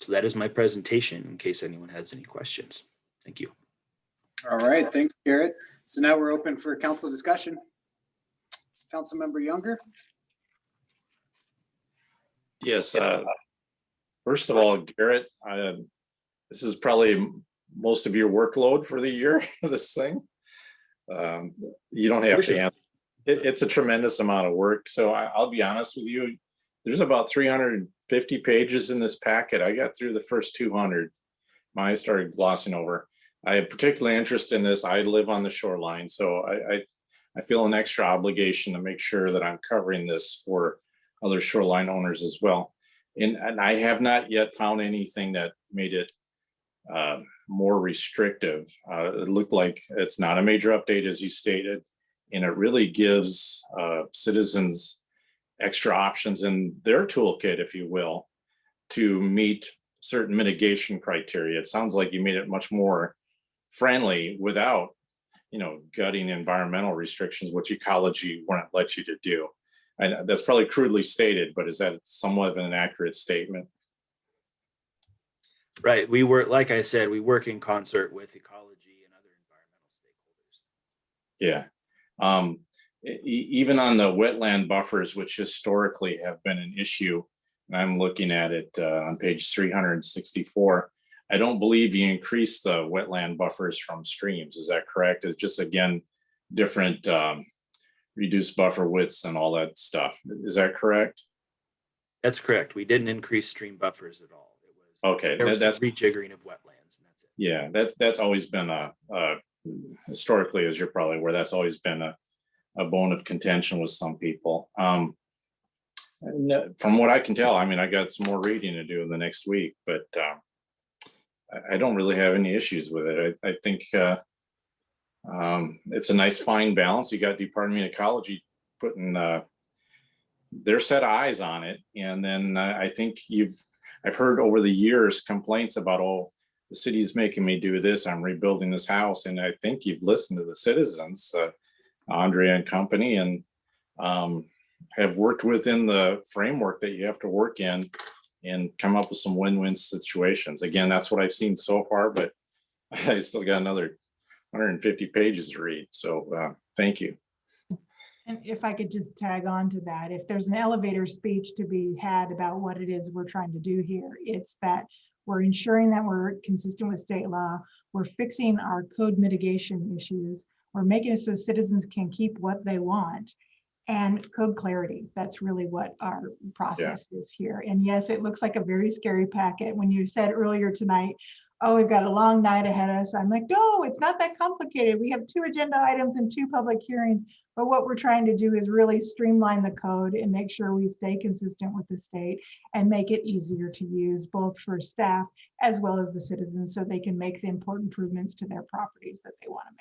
So that is my presentation in case anyone has any questions. Thank you. All right, thanks, Garrett. So now we're open for council discussion. Councilmember Younger. Yes. First of all, Garrett, this is probably most of your workload for the year, this thing. You don't have to answer. It's a tremendous amount of work. So I'll be honest with you. There's about 350 pages in this packet. I got through the first 200. I started glossing over. I have particularly interest in this. I live on the shoreline, so I feel an extra obligation to make sure that I'm covering this for other shoreline owners as well. And I have not yet found anything that made it more restrictive. It looked like it's not a major update, as you stated, and it really gives citizens extra options in their toolkit, if you will, to meet certain mitigation criteria. It sounds like you made it much more friendly without, gutting environmental restrictions, which ecology wouldn't let you to do. And that's probably crudely stated, but is that somewhat of an accurate statement? Right. We work, like I said, we work in concert with ecology and other environmental stakeholders. Yeah. Even on the wetland buffers, which historically have been an issue, and I'm looking at it on page 364, I don't believe you increased the wetland buffers from streams. Is that correct? It's just, again, different reduced buffer widths and all that stuff. Is that correct? That's correct. We didn't increase stream buffers at all. It was okay. That's rejiggering of wetlands, and that's it. Yeah, that's always been historically, as you're probably aware, that's always been a bone of contention with some people. From what I can tell, I got some more reading to do in the next week, but I don't really have any issues with it. I think it's a nice fine balance. You got Department of Ecology putting their set of eyes on it, and then I think I've heard over the years complaints about, oh, the city's making me do this, I'm rebuilding this house, and I think you've listened to the citizens, Andrea and company, and have worked within the framework that you have to work in and come up with some win-win situations. Again, that's what I've seen so far, but I still got another 150 pages to read. So thank you. And if I could just tag on to that, if there's an elevator speech to be had about what it is we're trying to do here, it's that we're ensuring that we're consistent with state law, we're fixing our code mitigation issues, we're making it so citizens can keep what they want, and code clarity. That's really what our process is here. And yes, it looks like a very scary packet. When you said earlier tonight, oh, we've got a long night ahead of us, I'm like, no, it's not that complicated. We have 2 agenda items and 2 public hearings, but what we're trying to do is really streamline the code and make sure we stay consistent with the state and make it easier to use, both for staff as well as the citizens, so they can make the important improvements to their properties that they want to make.